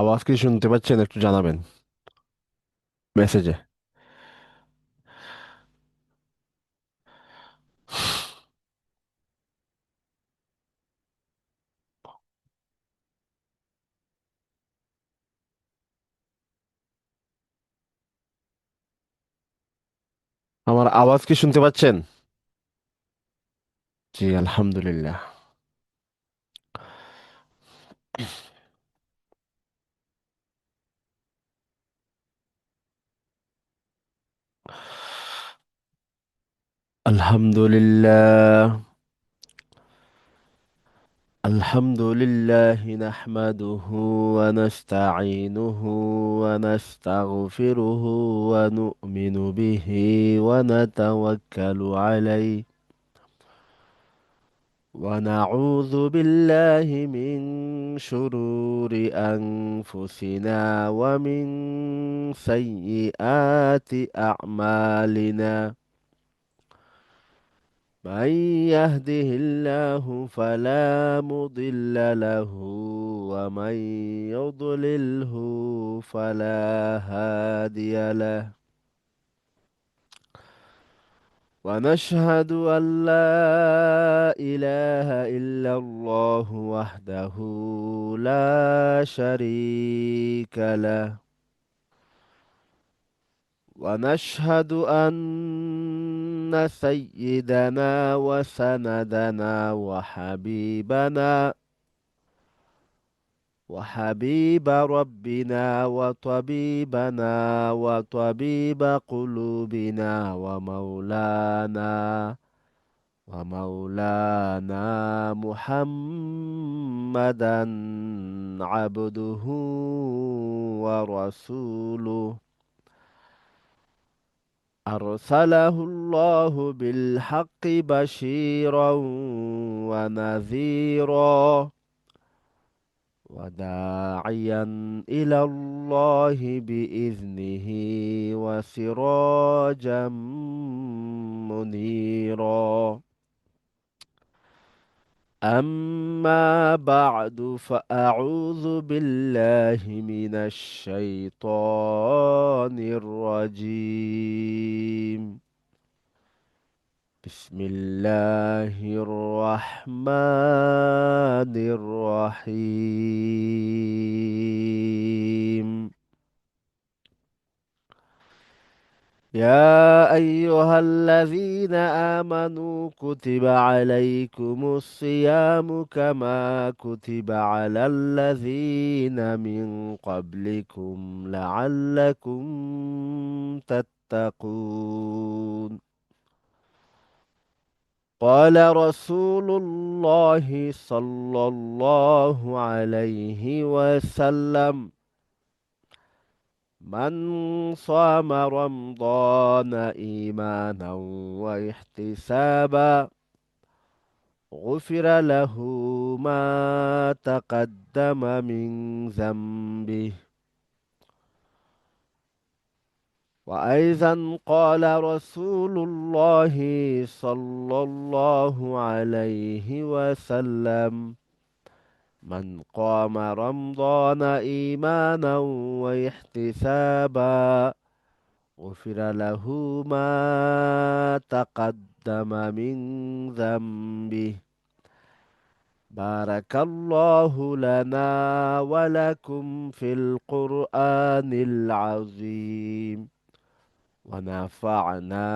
আওয়াজ কি শুনতে পাচ্ছেন? একটু জানাবেন মেসেজে। আমার আওয়াজ কি শুনতে পাচ্ছেন? জি, আলহামদুলিল্লাহ। আলহামদুলিল্লাহ। আলহামদুলিল্লাহ নাহমাদুহু ওয়া নাস্তাঈনুহু ওয়া নাস্তাগফিরুহু ওয়া নু'মিনু বিহি ওয়া নাতাওয়াক্কালু আলাইহি ওয়া নাউযু বিল্লাহি মিন শুরুরি আনফুসিনা ওয়া মিন সাইয়্যিআতি আ'মালিনা। من يهده الله فلا مضل له ومن يضلله فلا هادي له. ونشهد أن لا إله إلا الله وحده لا شريك له. ونشهد أن سيدنا وسندنا وحبيب ربنا وطبيبنا وطبيب قلوبنا ومولانا محمدا عبده ورسوله. أرسله الله بالحق بشيرا ونذيرا وداعيا إلى الله بإذنه وسراجا منيرا. أما بعد فأعوذ بالله من الشيطان الرجيم. بسم الله الرحمن الرحيم. يا أيها الذين آمنوا كتب عليكم الصيام كما كتب على الذين من قبلكم لعلكم تتقون. قال رسول الله صلى الله عليه وسلم: من صام رمضان إيمانا واحتسابا غفر له ما تقدم من ذنبه. وأيضا قال رسول الله صلى الله عليه وسلم: من قام رمضان إيمانا واحتسابا غفر له ما تقدم من ذنبه. بارك الله لنا ولكم في القرآن العظيم، ونفعنا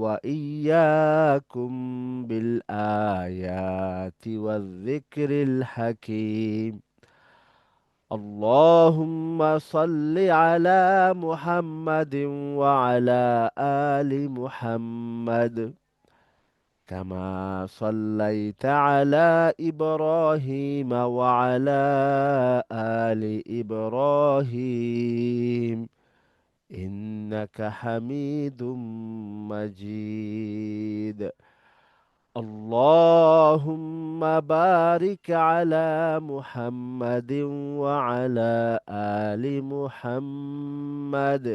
وإياكم بالآيات والذكر الحكيم. اللهم صل على محمد وعلى آل محمد كما صليت على إبراهيم وعلى آل إبراهيم إنك حميد مجيد. اللهم بارك على محمد وعلى آل محمد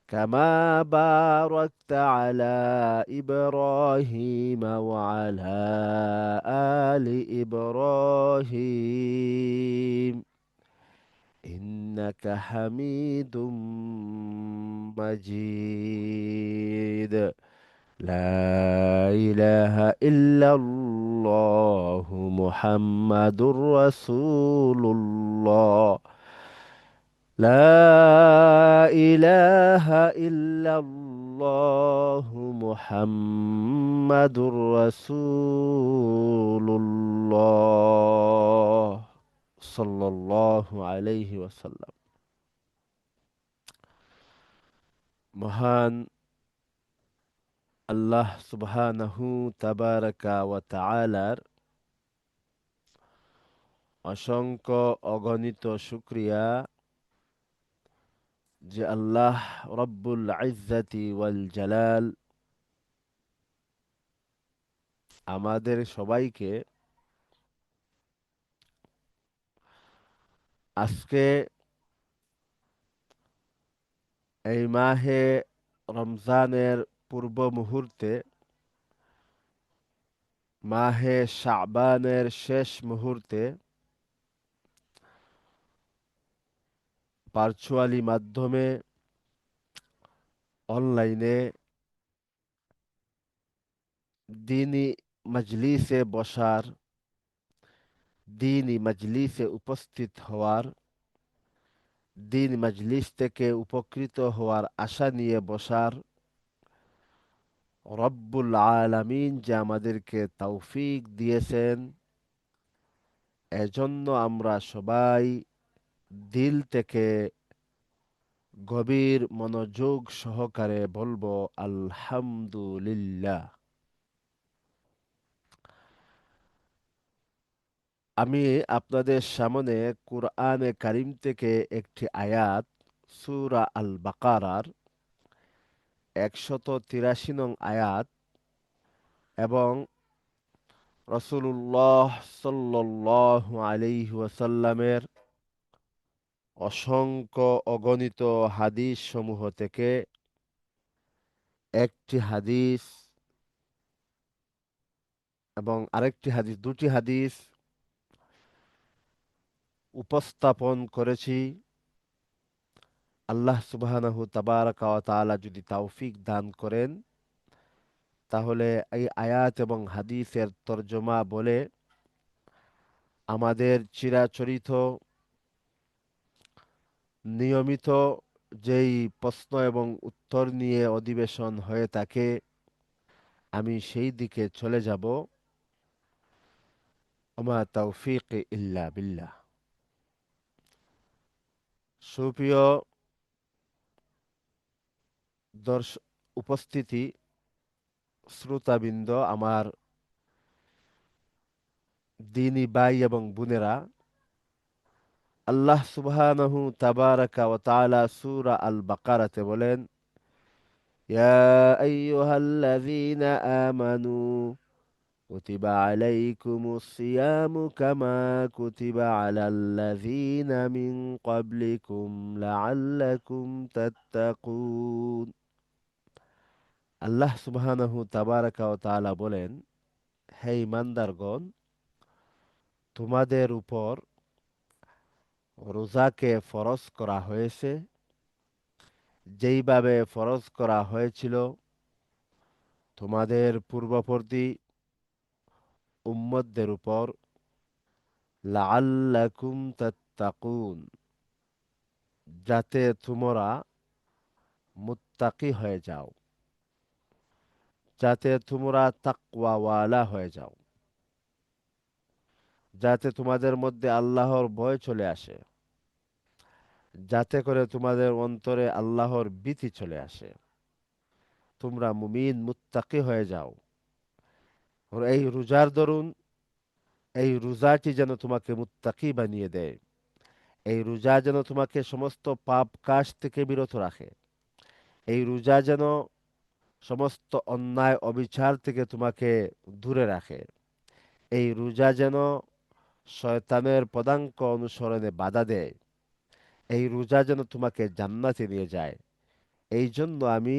كما باركت على إبراهيم وعلى آل إبراهيم إنك حميد مجيد. لا إله إلا الله محمد رسول الله. لا إله إلا الله محمد رسول الله صلى الله عليه ওয়াসাল্লাম। মহান আল্লাহ সুবহানাহু তাবারাকা ওয়া তাআলার অসংখ্য অগণিত শুকরিয়া যে আল্লাহ রব্বুল ইজ্জাতি ওয়াল জালাল আমাদের সবাইকে আজকে এই মাহে রমজানের পূর্ব মুহূর্তে, মাহে শাবানের শেষ মুহূর্তে ভার্চুয়ালি মাধ্যমে অনলাইনে দিনী মজলিসে বসার, দিনী মজলিসে উপস্থিত হওয়ার, দিন মজলিস থেকে উপকৃত হওয়ার আশা নিয়ে বসার রব্বুল আলামিন যে আমাদেরকে তৌফিক দিয়েছেন, এজন্য আমরা সবাই দিল থেকে গভীর মনোযোগ সহকারে বলবো আলহামদুলিল্লাহ। আমি আপনাদের সামনে কুরআনে কারিম থেকে একটি আয়াত, সূরা আল বাকারার 183 নং আয়াত এবং রসূলুল্লাহ সাল্লাল্লাহু আলাইহি ওয়াসাল্লামের অসংখ্য অগণিত হাদিস সমূহ থেকে একটি হাদিস এবং আরেকটি হাদিস, দুটি হাদিস উপস্থাপন করেছি। আল্লাহ সুবহানাহু তাবারাকা ওয়া তাআলা যদি তৌফিক দান করেন, তাহলে এই আয়াত এবং হাদিসের তরজমা বলে আমাদের চিরাচরিত নিয়মিত যেই প্রশ্ন এবং উত্তর নিয়ে অধিবেশন হয়ে থাকে, আমি সেই দিকে চলে যাব। ওমা তৌফিক ইল্লা বিল্লাহ। সুপ্রিয় উপস্থিতি শ্রোতাবৃন্দ, আমার দিনী ভাই এবং বোনেরা, আল্লাহ সুবহানাহু তাবারাকা ওয়া তাআলা সূরা আল বাকারাতে বলেন, ইয়া আইয়ুহাল্লাযীনা আমানু কুতিবা আলাইকুমুস সিয়ামু কামা কুতিবা আলাল্লাযীনা মিন ক্বাবলিকুম লাআল্লাকুম তাত্তাকুন। আল্লাহ সুবহানাহু তাবারাকা ওয়া তাআলা বলেন, হে ইমানদারগণ, তোমাদের উপর রোজাকে ফরজ করা হয়েছে যেইভাবে ফরজ করা হয়েছিল তোমাদের পূর্ববর্তী উম্মতদের উপর, লাআল্লাকুম তাত্তাকুন, যাতে তোমরা মুত্তাকি হয়ে যাও, যাতে তোমরা তাকওয়াওয়ালা হয়ে যাও, যাতে তোমাদের মধ্যে আল্লাহর ভয় চলে আসে, যাতে করে তোমাদের অন্তরে আল্লাহর ভীতি চলে আসে, তোমরা মুমিন মুত্তাকি হয়ে যাও। আর এই রোজার দরুন, এই রোজাটি যেন তোমাকে মুত্তাকি বানিয়ে দেয়। এই রোজা যেন তোমাকে সমস্ত পাপ কাজ থেকে বিরত রাখে। এই রোজা যেন সমস্ত অন্যায় অবিচার থেকে তোমাকে দূরে রাখে। এই রোজা যেন শয়তানের পদাঙ্ক অনুসরণে বাধা দেয়। এই রোজা যেন তোমাকে জান্নাতে নিয়ে যায়। এই জন্য আমি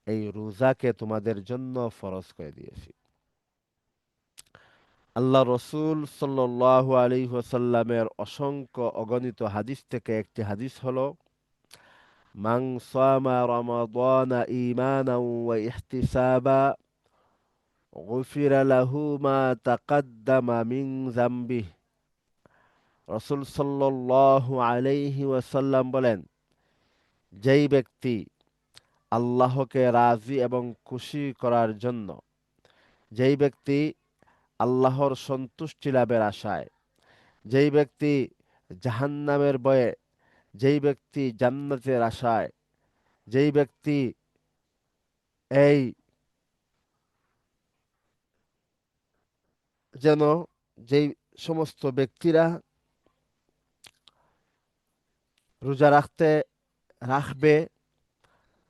এই রোজাকে তোমাদের জন্য ফরজ করে দিয়েছি। আল্লাহ রসুল সাল্লাল্লাহু আলাইহি ওয়াসাল্লামের অসংখ্য অগণিত হাদিস থেকে একটি হাদিস হলো, মান সামা রমাদানা ঈমানাও ওয়া ইহতিসাবা গুফিরা লাহু মা তাকাদ্দামা মিন যামবিহি। রসুল সাল্লাল্লাহু আলাইহি ওয়াসাল্লাম বলেন, যেই ব্যক্তি আল্লাহকে রাজি এবং খুশি করার জন্য, যেই ব্যক্তি আল্লাহর সন্তুষ্টি লাভের আশায়, যেই ব্যক্তি জাহান্নামের ভয়ে, যেই ব্যক্তি জান্নাতের আশায়, যেই ব্যক্তি এই যেন যেই সমস্ত ব্যক্তিরা রোজা রাখবে,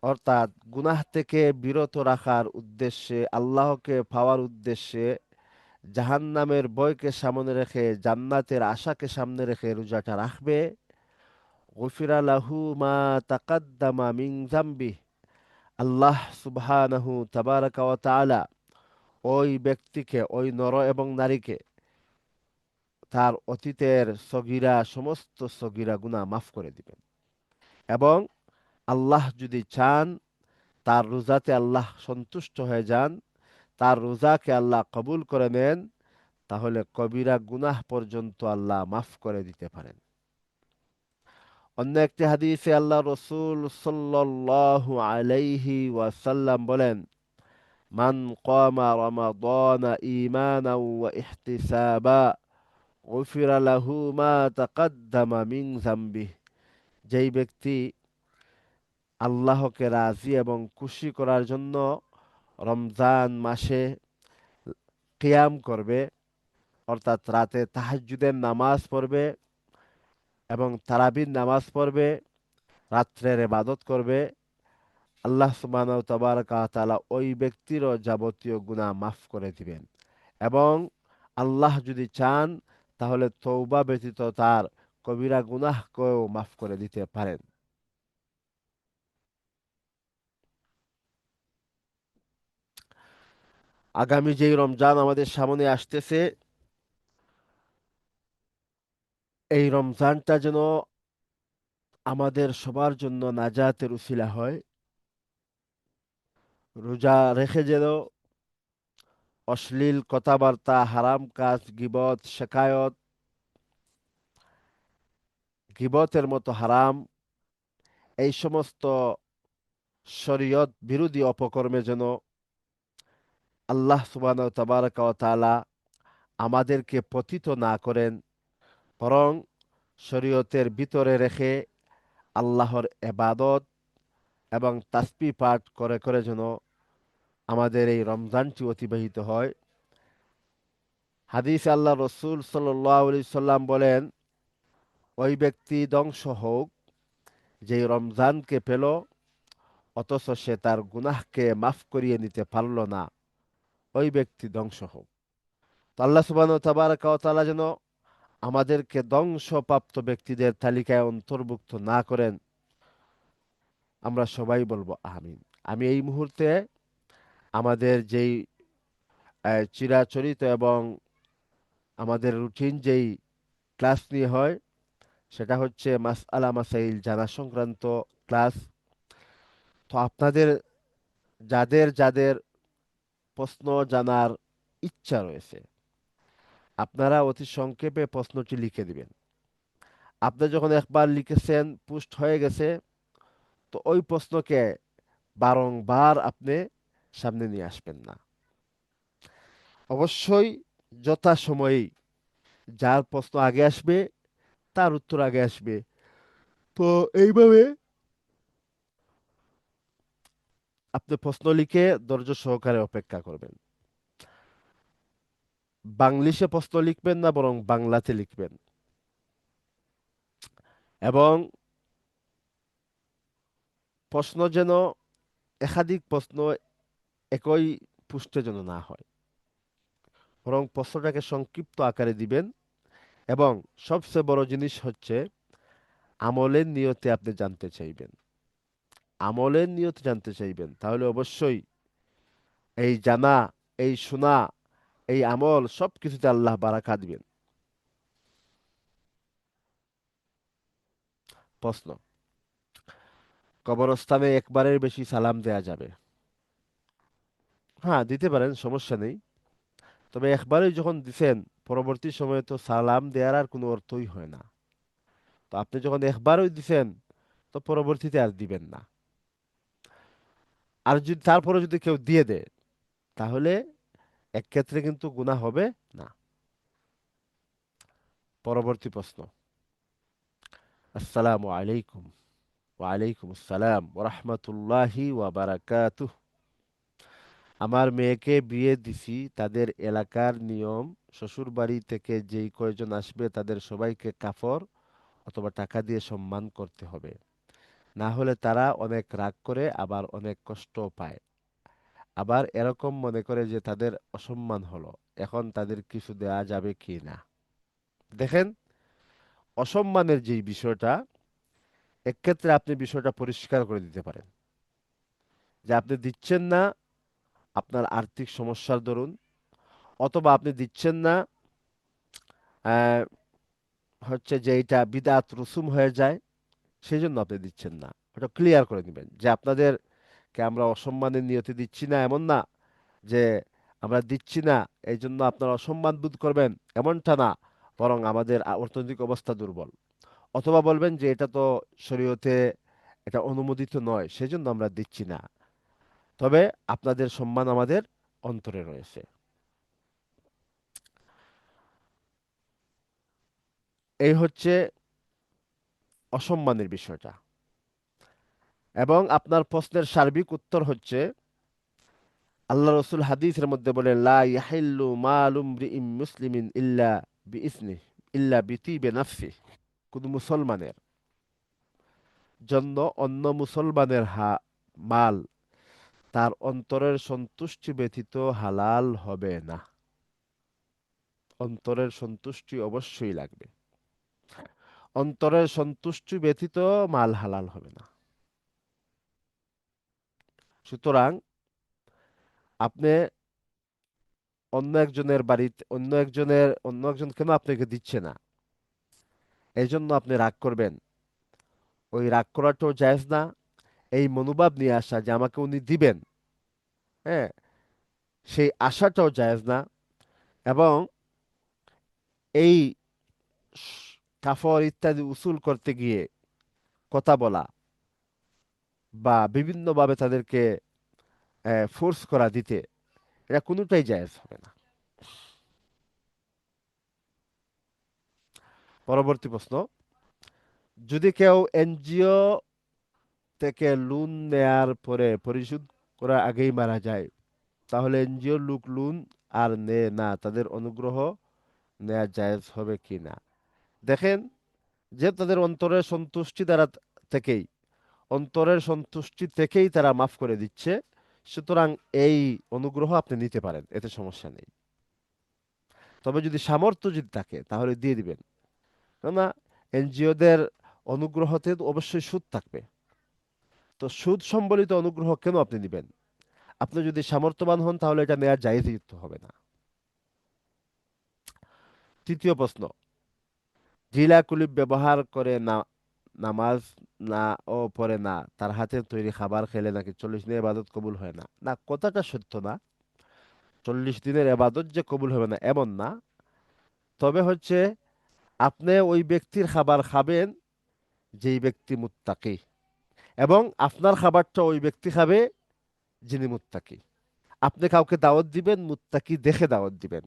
অর্থাৎ গুনাহ থেকে বিরত রাখার উদ্দেশ্যে, আল্লাহকে পাওয়ার উদ্দেশ্যে, জাহান্নামের ভয়কে সামনে রেখে জান্নাতের আশাকে সামনে রেখে রোজাটা রাখবে, গুফিরা লাহু মা তাকাদ্দামা মিন যামবিহি, আল্লাহ সুবহানাহু তাবারাকা ওয়া তাআলা ওই ব্যক্তিকে, ওই নর এবং নারীকে তার অতীতের সগীরা, সমস্ত সগীরা গুনাহ মাফ করে দিবেন। এবং আল্লাহ যদি চান, তার রোজাতে আল্লাহ সন্তুষ্ট হয়ে যান, তার রোজাকে আল্লাহ কবুল করে নেন, তাহলে কবিরা গুনাহ পর্যন্ত আল্লাহ মাফ করে দিতে পারেন। অন্য একটি হাদিসে আল্লাহ রসুল সাল্লাল্লাহু আলাইহি ওয়াসাল্লাম বলেন, মান কামা রমাদানা ঈমানাও ওয়া ইহতিসাবা গুফিরা লাহু মা তাকাদ্দামা মিন যামবিহি। যেই ব্যক্তি আল্লাহকে রাজি এবং খুশি করার জন্য রমজান মাসে কিয়াম করবে, অর্থাৎ রাতে তাহাজ্জুদের নামাজ পড়বে এবং তারাবির নামাজ পড়বে, রাত্রের ইবাদত করবে, আল্লাহ সুবহানাহু তাবারাকা ওয়া তাআলা ওই ব্যক্তিরও যাবতীয় গুনাহ মাফ করে দিবেন। এবং আল্লাহ যদি চান, তাহলে তওবা ব্যতীত তার কবিরা গুনাহকেও মাফ করে দিতে পারেন। আগামী যেই রমজান আমাদের সামনে আসতেছে, এই রমজানটা যেন আমাদের সবার জন্য নাজাতের উসিলা হয়। রোজা রেখে যেন অশ্লীল কথাবার্তা, হারাম কাজ, গীবত, শেখায়ত, গীবতের মতো হারাম, এই সমস্ত শরীয়ত বিরোধী অপকর্মে যেন আল্লাহ সুবহানাহু তাবারাকা ওয়া তাআলা আমাদেরকে পতিত না করেন, বরং শরীয়তের ভিতরে রেখে আল্লাহর ইবাদত এবং তাসবিহ পাঠ করে করে যেন আমাদের এই রমজানটি অতিবাহিত হয়। হাদিসে আল্লাহ রসুল সাল্লাল্লাহু আলাইহি সাল্লাম বলেন, ওই ব্যক্তি ধ্বংস হোক যে রমজানকে পেল অথচ সে তার গুনাহকে মাফ করিয়ে নিতে পারল না, ওই ব্যক্তি ধ্বংস হোক। তো আল্লাহ সুবহানাহু ওয়া তাবারাকা ওয়া তাআলা যেন আমাদেরকে ধ্বংসপ্রাপ্ত ব্যক্তিদের তালিকায় অন্তর্ভুক্ত না করেন, আমরা সবাই বলবো আমিন। আমি এই মুহূর্তে আমাদের যেই চিরাচরিত এবং আমাদের রুটিন যেই ক্লাস নিয়ে হয়, সেটা হচ্ছে মাসআলা মাসাইল জানা সংক্রান্ত ক্লাস। তো আপনাদের যাদের যাদের প্রশ্ন জানার ইচ্ছা রয়েছে, আপনারা অতি সংক্ষেপে প্রশ্নটি লিখে দিবেন। আপনি যখন একবার লিখেছেন, পুষ্ট হয়ে গেছে, তো ওই প্রশ্নকে বারংবার আপনি সামনে নিয়ে আসবেন না। অবশ্যই যথাসময়েই যার প্রশ্ন আগে আসবে তার উত্তর আগে আসবে। তো এইভাবে আপনি প্রশ্ন লিখে ধৈর্য সহকারে অপেক্ষা করবেন। বাংলিশে প্রশ্ন লিখবেন না, বরং বাংলাতে লিখবেন। এবং প্রশ্ন যেন একাধিক প্রশ্ন একই পৃষ্ঠে যেন না হয়, বরং প্রশ্নটাকে সংক্ষিপ্ত আকারে দিবেন। এবং সবচেয়ে বড় জিনিস হচ্ছে আমলের নিয়তে আপনি জানতে চাইবেন। আমলের নিয়তে জানতে চাইবেন, তাহলে অবশ্যই এই জানা, এই শোনা, এই আমল সব কিছুতে আল্লাহ বারাকা দিবেন। প্রশ্ন: কবরস্থানে একবারের বেশি সালাম দেয়া যাবে? হ্যাঁ, দিতে পারেন, সমস্যা নেই। তবে একবারই যখন দিছেন, পরবর্তী সময়ে তো সালাম দেওয়ার আর কোনো অর্থই হয় না। তো আপনি যখন একবারই দিছেন, তো পরবর্তীতে আর দিবেন না। আর যদি তারপরে যদি কেউ দিয়ে দেয়, তাহলে এক ক্ষেত্রে কিন্তু গুনাহ হবে না। পরবর্তী প্রশ্ন: আসসালামু আলাইকুম। ওয়ালাইকুম আসসালাম ওয়া রাহমাতুল্লাহি ওয়া বারাকাতুহু। আমার মেয়েকে বিয়ে দিছি, তাদের এলাকার নিয়ম, শ্বশুর বাড়ি থেকে যেই কয়জন আসবে তাদের সবাইকে কাফর অথবা টাকা দিয়ে সম্মান করতে হবে, না হলে তারা অনেক রাগ করে, আবার অনেক কষ্ট পায়, আবার এরকম মনে করে যে তাদের অসম্মান হলো। এখন তাদের কিছু দেয়া যাবে কি না? দেখেন, অসম্মানের যেই বিষয়টা, এক্ষেত্রে আপনি বিষয়টা পরিষ্কার করে দিতে পারেন যে আপনি দিচ্ছেন না আপনার আর্থিক সমস্যার দরুন, অথবা আপনি দিচ্ছেন না আহ, হচ্ছে যে এটা বিদআত রুসুম হয়ে যায়, সেই জন্য আপনি দিচ্ছেন না। ওটা ক্লিয়ার করে দিবেন যে আপনাদেরকে আমরা অসম্মানের নিয়তে দিচ্ছি না, এমন না যে আমরা দিচ্ছি না এই জন্য আপনারা অসম্মান বোধ করবেন, এমনটা না। বরং আমাদের অর্থনৈতিক অবস্থা দুর্বল। অথবা বলবেন যে এটা তো শরীয়তে এটা অনুমোদিত নয়, সেজন্য আমরা দিচ্ছি না। তবে আপনাদের সম্মান আমাদের অন্তরে রয়েছে। এই হচ্ছে অসম্মানের বিষয়টা। এবং আপনার প্রশ্নের সার্বিক উত্তর হচ্ছে, আল্লাহ রসুল হাদিসের মধ্যে বলেন, লা ইয়াহিল্লু মালু ইমরিইম মুসলিমিন ইল্লা বিইসনিহি ইল্লা বিতিবি নাফসি। কোন মুসলমানের জন্য অন্য মুসলমানের মাল তার অন্তরের সন্তুষ্টি ব্যতীত হালাল হবে না। অন্তরের সন্তুষ্টি অবশ্যই লাগবে। অন্তরের সন্তুষ্টি ব্যতীত মাল হালাল হবে না। সুতরাং আপনি অন্য একজন কেন আপনাকে দিচ্ছে না, এই জন্য আপনি রাগ করবেন, ওই রাগ করাটাও জায়েজ না। এই মনোভাব নিয়ে আসা যে আমাকে উনি দিবেন, হ্যাঁ, সেই আশাটাও জায়েজ না। এবং এই কাফর ইত্যাদি উসুল করতে গিয়ে কথা বলা বা বিভিন্নভাবে তাদেরকে ফোর্স করা দিতে, এটা কোনোটাই জায়েজ হবে না। পরবর্তী প্রশ্ন: যদি কেউ এনজিও থেকে লোন নেয়ার পরে পরিশোধ করার আগেই মারা যায়, তাহলে এনজিওর লোক লোন আর নেয় না, তাদের অনুগ্রহ নেয়া জায়েজ হবে কি না? দেখেন, যে তাদের থেকেই অন্তরের সন্তুষ্টি থেকেই তারা মাফ করে দিচ্ছে, সুতরাং এই অনুগ্রহ আপনি নিতে পারেন, এতে সমস্যা নেই। তবে যদি সামর্থ্য যদি থাকে তাহলে দিয়ে দিবেন। কেননা এনজিওদের অনুগ্রহতে তো অবশ্যই সুদ থাকবে। তো সুদ সম্বলিত অনুগ্রহ কেন আপনি দিবেন? আপনি যদি সামর্থ্যবান হন তাহলে এটা নেওয়ার জায়েজই তো হবে না। তৃতীয় প্রশ্ন: জিলা কুলিপ ব্যবহার করে না, নামাজ না ও পড়ে না, তার হাতের তৈরি খাবার খেলে নাকি 40 দিনের ইবাদত কবুল হয় না? না, কথাটা সত্য না। 40 দিনের ইবাদত যে কবুল হবে না এমন না। তবে হচ্ছে আপনি ওই ব্যক্তির খাবার খাবেন যেই ব্যক্তি মুত্তাকি, এবং আপনার খাবারটা ওই ব্যক্তি খাবে যিনি মুত্তাকি। আপনি কাউকে দাওয়াত দিবেন, মুত্তাকি দেখে দাওয়াত দিবেন।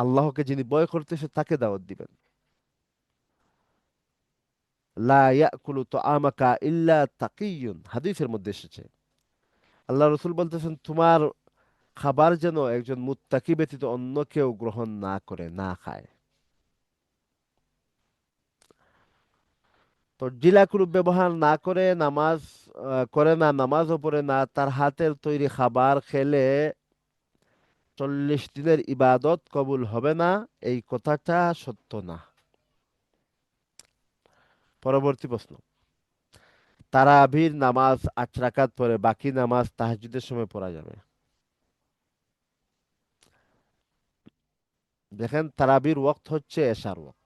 আল্লাহকে যিনি ভয় করতেছে তাকে দাওয়াত দিবেন। লা ইয়াকুলু তাআমাকা ইল্লা তাকিয়ুন, হাদিসের মধ্যে এসেছে। আল্লাহ রসুল বলতেছেন, তোমার খাবার যেন একজন মুত্তাকি ব্যতীত অন্য কেউ গ্রহণ না করে, না খায়। তো জিলাকুরুপ ব্যবহার না করে নামাজ করে না, নামাজও পড়ে না, তার হাতের তৈরি খাবার খেলে 40 দিনের ইবাদত কবুল হবে না, এই কথাটা সত্য না। পরবর্তী প্রশ্ন: তারাবির নামাজ 8 রাকাত পরে বাকি নামাজ তাহাজ্জুদের সময় পড়া যাবে? দেখেন তারাবির ওয়াক্ত হচ্ছে এশার ওয়াক্ত।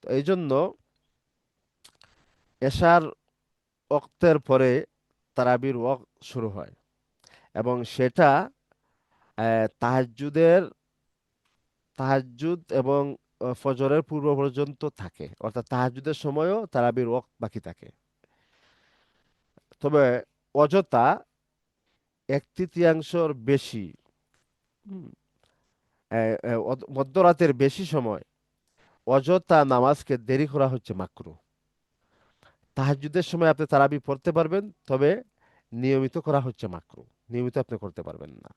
তো এই জন্য এশার ওয়াক্তের পরে তারাবির ওয়াক্ত শুরু হয়, এবং সেটা তাহাজ্জুদের তাহাজ্জুদ এবং ফজরের পূর্ব পর্যন্ত থাকে, অর্থাৎ তাহাজ্জুদের সময়ও তারাবির ওয়াক্ত বাকি থাকে। তবে অযথা এক তৃতীয়াংশর বেশি, হুম, মধ্যরাতের বেশি সময় অযথা নামাজকে দেরি করা হচ্ছে মাকরু। তাহাজ্জুদের সময় আপনি তারাবি পড়তে পারবেন, তবে নিয়মিত করা হচ্ছে মাকরু, নিয়মিত আপনি করতে পারবেন না।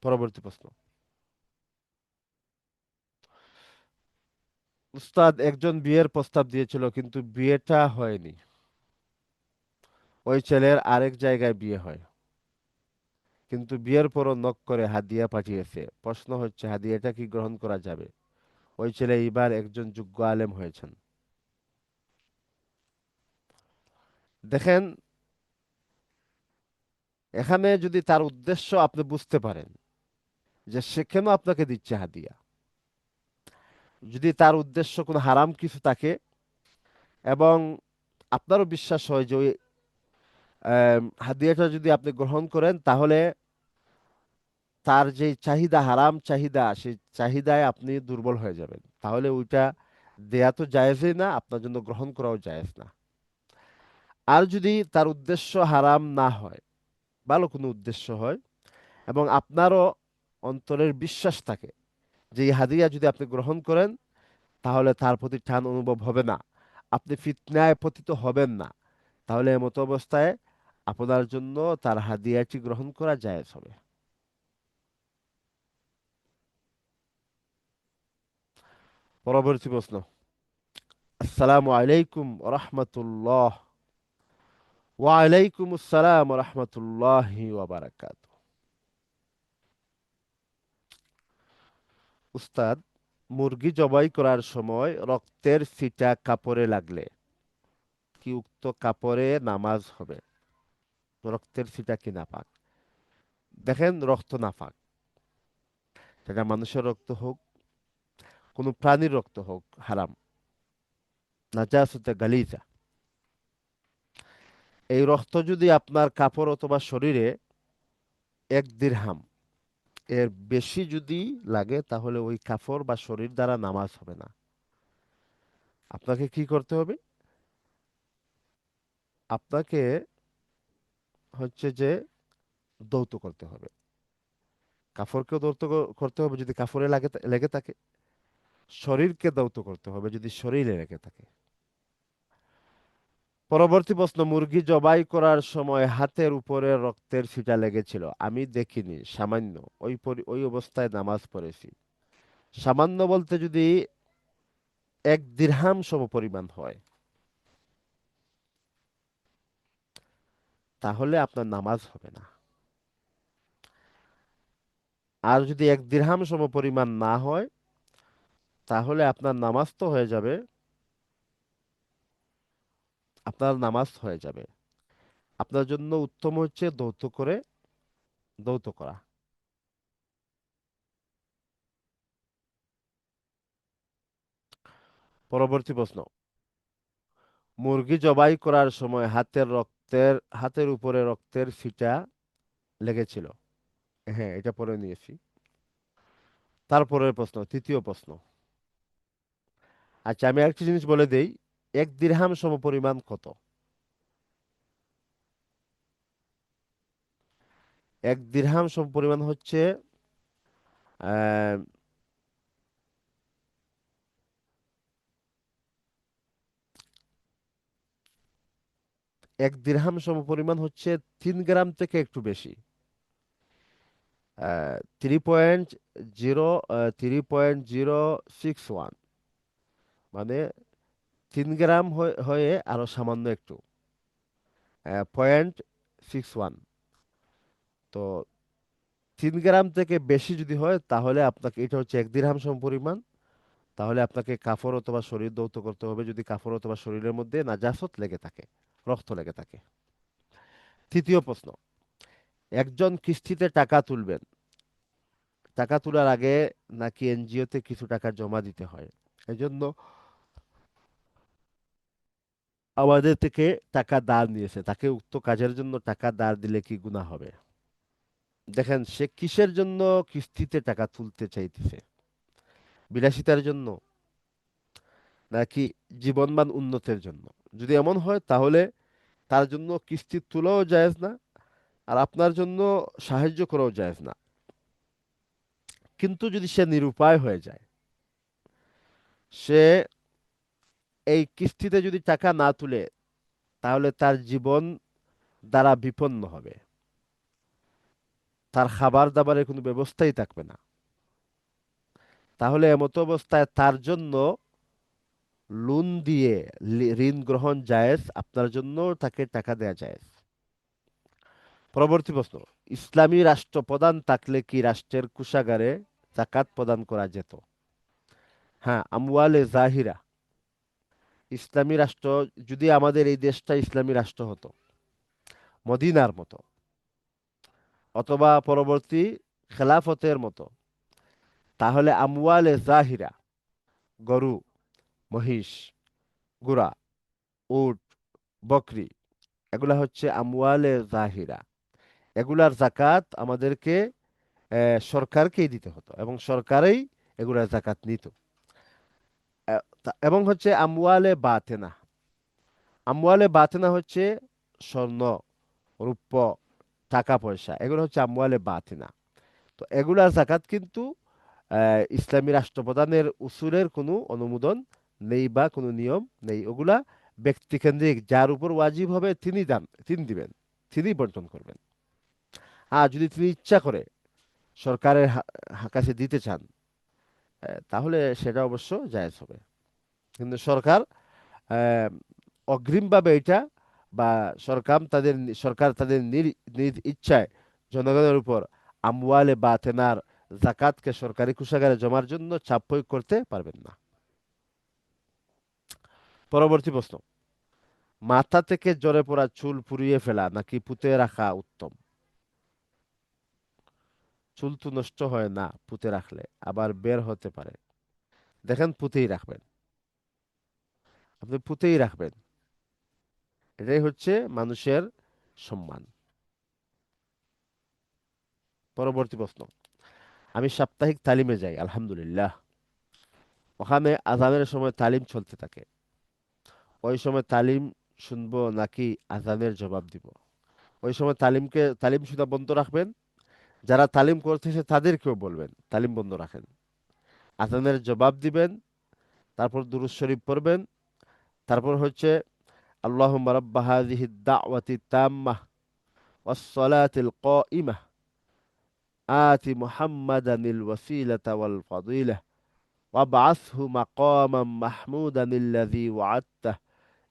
পরবর্তী প্রশ্ন। উস্তাদ, একজন বিয়ের প্রস্তাব দিয়েছিল কিন্তু বিয়েটা হয়নি, ওই ছেলের আরেক জায়গায় বিয়ে হয়, কিন্তু বিয়ের পরও নক করে হাদিয়া পাঠিয়েছে। প্রশ্ন হচ্ছে হাদিয়াটা কি গ্রহণ করা যাবে? ওই ছেলে এবার একজন যোগ্য আলেম হয়েছেন। দেখেন, এখানে যদি তার উদ্দেশ্য আপনি বুঝতে পারেন যে সে কেন আপনাকে দিচ্ছে হাদিয়া, যদি তার উদ্দেশ্য কোনো হারাম কিছু থাকে, এবং আপনারও বিশ্বাস হয় যে ওই হাদিয়াটা যদি আপনি গ্রহণ করেন তাহলে তার যে চাহিদা, হারাম চাহিদা, সেই চাহিদায় আপনি দুর্বল হয়ে যাবেন, তাহলে ওইটা দেয়া তো জায়েজই না, আপনার জন্য গ্রহণ করাও জায়েজ না। আর যদি তার উদ্দেশ্য হারাম না হয়, ভালো কোনো উদ্দেশ্য হয়, এবং আপনারও অন্তরের বিশ্বাস থাকে যে এই হাদিয়া যদি আপনি গ্রহণ করেন তাহলে তার প্রতি টান অনুভব হবে না, আপনি ফিতনায় পতিত হবেন না, তাহলে এমত অবস্থায় আপনার জন্য তার হাদিয়াটি গ্রহণ করা জায়েজ হবে। পরবর্তী প্রশ্ন। আসসালামু আলাইকুম রহমতুল্লাহ। ওয়ালাইকুম আসসালাম রহমতুল্লাহি ওয়া বারাকাতুহু। উস্তাদ, মুরগি জবাই করার সময় রক্তের ছিটা কাপড়ে লাগলে কি উক্ত কাপড়ে নামাজ হবে? রক্তের ছিটা কি নাপাক? দেখেন, রক্ত নাপাক, সেটা মানুষের রক্ত হোক, কোনো প্রাণীর রক্ত হোক, হারাম, নাজাসুতে গালিজা। এই রক্ত যদি আপনার কাপড় অথবা শরীরে 1 দিরহাম এর বেশি যদি লাগে, তাহলে ওই কাপড় বা শরীর দ্বারা নামাজ হবে না। আপনাকে কি করতে হবে? আপনাকে হচ্ছে যে দৌত করতে হবে, কাপড়কেও দৌত করতে হবে যদি কাপড়ে লেগে থাকে, শরীরকে দৌত করতে হবে যদি শরীরে লেগে থাকে। পরবর্তী প্রশ্ন। মুরগি জবাই করার সময় হাতের উপরে রক্তের ছিটা লেগেছিল, আমি দেখিনি, সামান্য, ওই অবস্থায় নামাজ পড়েছি। সামান্য বলতে যদি 1 দিরহাম সম পরিমাণ হয়, তাহলে আপনার নামাজ হবে না। আর যদি 1 দিরহাম সম পরিমাণ না হয়, তাহলে আপনার নামাজ তো হয়ে যাবে, আপনার নামাজ হয়ে যাবে। আপনার জন্য উত্তম হচ্ছে দৌত করা। পরবর্তী প্রশ্ন। মুরগি জবাই করার সময় হাতের উপরে রক্তের ছিটা লেগেছিল। হ্যাঁ, এটা পরে নিয়েছি। তারপরের প্রশ্ন, তৃতীয় প্রশ্ন। আচ্ছা, আমি আরেকটি জিনিস বলে দেই, 1 দিরহাম সম পরিমাণ কত? 1 দিরহাম সম পরিমাণ হচ্ছে আহ 1 দিরহাম সম পরিমাণ হচ্ছে 3 গ্রাম থেকে একটু বেশি। 3.0, 3.061, মানে 3 গ্রাম হয়ে আরো সামান্য একটু, 0.61। তো 3 গ্রাম থেকে বেশি যদি হয়, তাহলে আপনাকে, এটা হচ্ছে 1 দিরহাম সম পরিমাণ, তাহলে আপনাকে কাফর অথবা শরীর দৌত করতে হবে যদি কাফর অথবা শরীরের মধ্যে নাজাসত লেগে থাকে, রক্ত লেগে থাকে। তৃতীয় প্রশ্ন। একজন কিস্তিতে টাকা তুলবেন, টাকা তোলার আগে নাকি এনজিওতে কিছু টাকা জমা দিতে হয়। এজন্য আমাদের থেকে টাকা ধার নিয়েছে, তাকে উক্ত কাজের জন্য টাকা ধার দিলে কি গুনাহ হবে? দেখেন সে কিসের জন্য কিস্তিতে টাকা তুলতে চাইতেছে, বিলাসিতার জন্য নাকি জীবনমান উন্নতির জন্য? যদি এমন হয় তাহলে তার জন্য কিস্তি তোলাও জায়েজ না, আর আপনার জন্য সাহায্য করাও জায়েজ না। কিন্তু যদি সে নিরুপায় হয়ে যায়, সে এই কিস্তিতে যদি টাকা না তুলে, তাহলে তার জীবন দ্বারা বিপন্ন হবে, তার খাবার দাবারের কোনো ব্যবস্থাই থাকবে না। তাহলে এমত অবস্থায় তার জন্য লোন দিয়ে ঋণ গ্রহণ জায়েজ, আপনার জন্য তাকে টাকা দেয়া জায়েজ। পরবর্তী প্রশ্ন, ইসলামী রাষ্ট্রপ্রধান থাকলে কি রাষ্ট্রের কোষাগারে জাকাত প্রদান করা যেত? হ্যাঁ, আমওয়ালে জাহিরা। ইসলামী রাষ্ট্র, যদি আমাদের এই দেশটা ইসলামী রাষ্ট্র হতো, মদিনার মতো, অথবা পরবর্তী খেলাফতের মতো, তাহলে আমওয়ালে জাহিরা, গরু, মহিষ, ঘোড়া, উট, বকরি, এগুলা হচ্ছে আমওয়ালে জাহিরা। এগুলার জাকাত আমাদেরকে সরকারকেই দিতে হতো, এবং সরকারই এগুলার জাকাত নিত। এবং হচ্ছে আমওয়ালে বাতেনা। আমওয়ালে বাতেনা হচ্ছে স্বর্ণ, রূপ্য, টাকা পয়সা, এগুলো হচ্ছে আমওয়ালে বাতেনা। তো এগুলার জাকাত কিন্তু ইসলামী রাষ্ট্রপ্রধানের উসুলের কোনো অনুমোদন নেই বা কোনো নিয়ম নেই। ওগুলা ব্যক্তিকেন্দ্রিক, যার উপর ওয়াজিব হবে তিনি দিবেন, তিনি বন্টন করবেন। আর যদি তিনি ইচ্ছা করে সরকারের কাছে দিতে চান, তাহলে সেটা অবশ্য জায়েজ হবে। কিন্তু আহ, অগ্রিমভাবে এটা, বা সরকার তাদের নিজ ইচ্ছায় জনগণের উপর আমওয়ালে বা তেনার জাকাতকে সরকারি কোষাগারে জমার জন্য চাপ প্রয়োগ করতে পারবেন না। পরবর্তী প্রশ্ন, মাথা থেকে ঝরে পড়া চুল পুড়িয়ে ফেলা নাকি পুঁতে রাখা উত্তম? চুল তো নষ্ট হয় না পুঁতে রাখলে, আবার বের হতে পারে। দেখেন, পুঁতেই রাখবেন, আপনি পুঁতেই রাখবেন, এটাই হচ্ছে মানুষের সম্মান। পরবর্তী প্রশ্ন, আমি সাপ্তাহিক তালিমে যাই, আলহামদুলিল্লাহ। ওখানে আজানের সময় তালিম চলতে থাকে, ওই সময় তালিম শুনবো নাকি আজানের জবাব দিব? ওই সময় তালিম শোনা বন্ধ রাখবেন, যারা তালিম করতেছে তাদেরকেও বলবেন তালিম বন্ধ রাখেন, আজানের জবাব দিবেন, তারপর দুরূদ শরীফ পড়বেন, তারপর হচ্ছে আল্লাহুম্মা রাব্বা হাযিহি দাওয়াতি তাম্মাহ ওয়াস সালাতিল কাইমাহ আতি মুহাম্মাদানিল ওয়াসিলাতা ওয়াল ফাদিলাহ ওয়াবআসহু মাকামান মাহমুদানিল্লাযী ওয়া'আদতাহ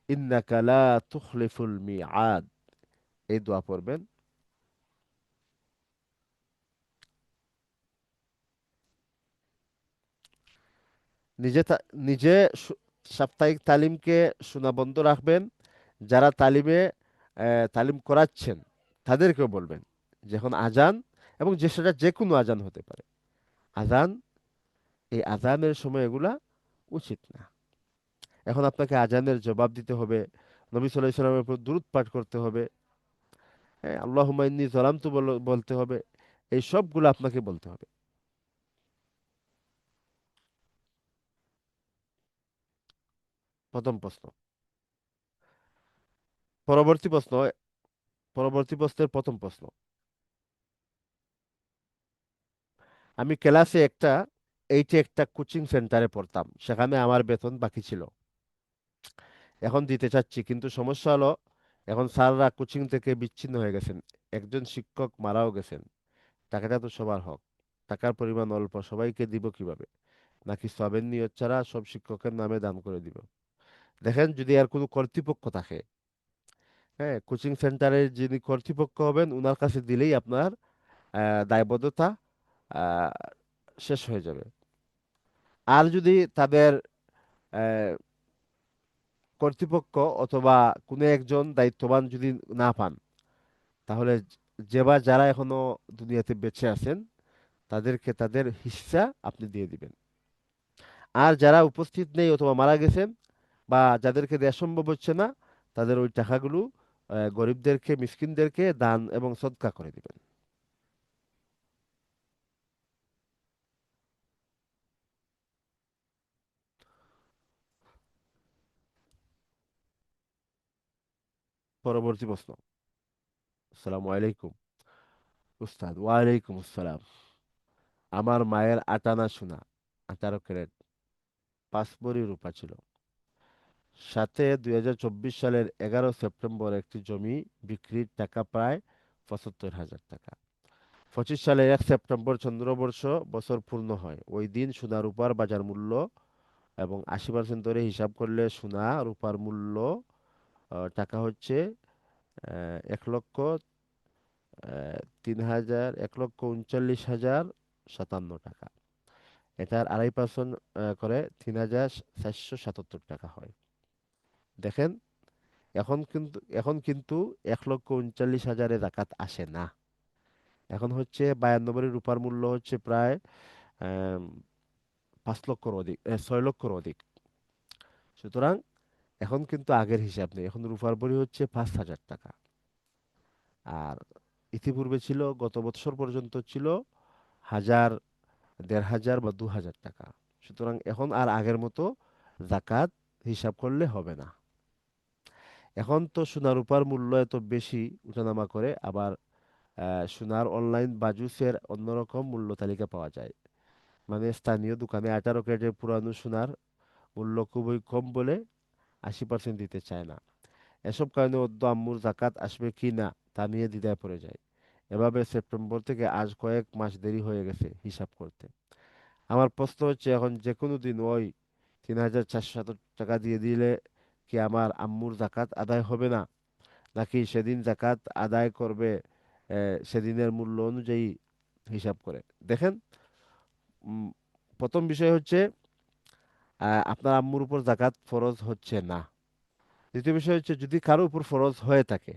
ইন্নাকা লা তুখলিফুল মিআদ। এই দোয়া পড়বেন। নিজে সু- সাপ্তাহিক তালিমকে শোনা বন্ধ রাখবেন, যারা তালিম করাচ্ছেন তাদেরকেও বলবেন, যখন আজান, এবং সেটা যে কোনো আজান হতে পারে, আজান, এই আজানের সময় এগুলা উচিত না। এখন আপনাকে আজানের জবাব দিতে হবে, নবী সাল্লাল্লাহু আলাইহি সাল্লামের উপর দুরূদ পাঠ করতে হবে, হ্যাঁ, আল্লাহুম্মা ইন্নী যালামতু বলতে হবে, এই সবগুলো আপনাকে বলতে হবে। প্রথম প্রশ্ন। পরবর্তী প্রশ্ন, পরবর্তী প্রশ্নের প্রথম প্রশ্ন, আমি ক্লাসে একটা কোচিং সেন্টারে পড়তাম, সেখানে আমার বেতন বাকি ছিল, এখন দিতে চাচ্ছি, কিন্তু সমস্যা হলো এখন স্যাররা কোচিং থেকে বিচ্ছিন্ন হয়ে গেছেন, একজন শিক্ষক মারাও গেছেন। টাকাটা তো সবার হক, টাকার পরিমাণ অল্প, সবাইকে দিব কিভাবে? নাকি সবের নিয়ত ছাড়া সব শিক্ষকের নামে দান করে দিব? দেখেন, যদি আর কোনো কর্তৃপক্ষ থাকে, হ্যাঁ, কোচিং সেন্টারের যিনি কর্তৃপক্ষ হবেন উনার কাছে দিলেই আপনার দায়বদ্ধতা আহ, শেষ হয়ে যাবে। আর যদি তাদের আহ, কর্তৃপক্ষ অথবা কোনো একজন দায়িত্ববান যদি না পান, তাহলে যে বা যারা এখনো দুনিয়াতে বেঁচে আছেন তাদেরকে তাদের হিস্সা আপনি দিয়ে দিবেন। আর যারা উপস্থিত নেই অথবা মারা গেছেন বা যাদেরকে দেওয়া সম্ভব হচ্ছে না, তাদের ওই টাকাগুলো গরিবদেরকে, মিসকিনদেরকে দান এবং সদকা করে দিবেন। পরবর্তী প্রশ্ন। আসসালামু আলাইকুম। উস্তাদ, ওয়ালাইকুম আসসালাম। আমার মায়ের 8 আনা সোনা, 18 ক্যারেট, 5 ভরি রূপা ছিল। সাথে 2024 সালের 11 সেপ্টেম্বর একটি জমি বিক্রির টাকা প্রায় 75,000 টাকা। 25 সালের 1 সেপ্টেম্বর চন্দ্রবর্ষ বছর পূর্ণ হয়। ওই দিন সোনা রূপার বাজার মূল্য এবং 80% ধরে হিসাব করলে সোনা রূপার মূল্য টাকা হচ্ছে 1,39,57 টাকা। এটার 2.5% করে 3,477 টাকা হয়। দেখেন, এখন কিন্তু 1,39,000-এ জাকাত আসে না। এখন হচ্ছে 92 রূপার মূল্য হচ্ছে প্রায় আম, 5 লক্ষর অধিক, 6 লক্ষর অধিক। সুতরাং এখন কিন্তু আগের হিসাব নেই, এখন রূপার ভরি হচ্ছে 5,000 টাকা। আর ইতিপূর্বে ছিল, গত বছর পর্যন্ত ছিল 1,000, 1,500 বা 2,000 টাকা। সুতরাং এখন আর আগের মতো জাকাত হিসাব করলে হবে না। এখন তো সোনা রূপার মূল্য এত বেশি উঠানামা করে, আবার সোনার অনলাইন বাজুসের অন্যরকম মূল্য তালিকা পাওয়া যায়। মানে স্থানীয় দোকানে 18 ক্যারেটের পুরানো সোনার মূল্য খুবই কম বলে 80% দিতে চায় না। এসব কারণে অদ্য আম্মুর জাকাত আসবে কি না তা নিয়ে দ্বিধায় পড়ে যায়। এভাবে সেপ্টেম্বর থেকে আজ কয়েক মাস দেরি হয়ে গেছে হিসাব করতে। আমার প্রশ্ন হচ্ছে, এখন যে কোনো দিন ওই 3,470 টাকা দিয়ে দিলে কি আমার আম্মুর জাকাত আদায় হবে না, নাকি সেদিন জাকাত আদায় করবে সেদিনের মূল্য অনুযায়ী হিসাব করে? দেখেন, উম, প্রথম বিষয় হচ্ছে আপনার আম্মুর উপর জাকাত ফরজ হচ্ছে না। দ্বিতীয় বিষয় হচ্ছে, যদি কারো উপর ফরজ হয়ে থাকে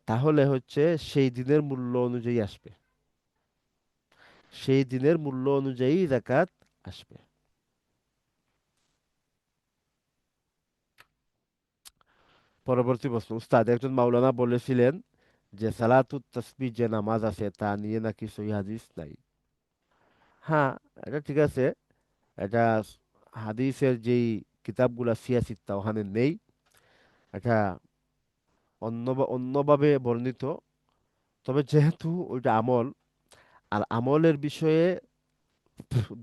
তাহলে হচ্ছে সেই দিনের মূল্য অনুযায়ী আসবে, সেই দিনের মূল্য অনুযায়ী জাকাত আসবে। পরবর্তী প্রশ্ন। উস্তাদ, একজন মাওলানা বলেছিলেন যে সালাতুত তাসবিহ যে নামাজ আছে তা নিয়ে নাকি সহিহ হাদিস নাই। হ্যাঁ, এটা ঠিক আছে। এটা হাদিসের যেই কিতাবগুলা সিয়াসিত্তা ওখানে নেই। এটা অন্যভাবে বর্ণিত। তবে যেহেতু ওইটা আমল, আর আমলের বিষয়ে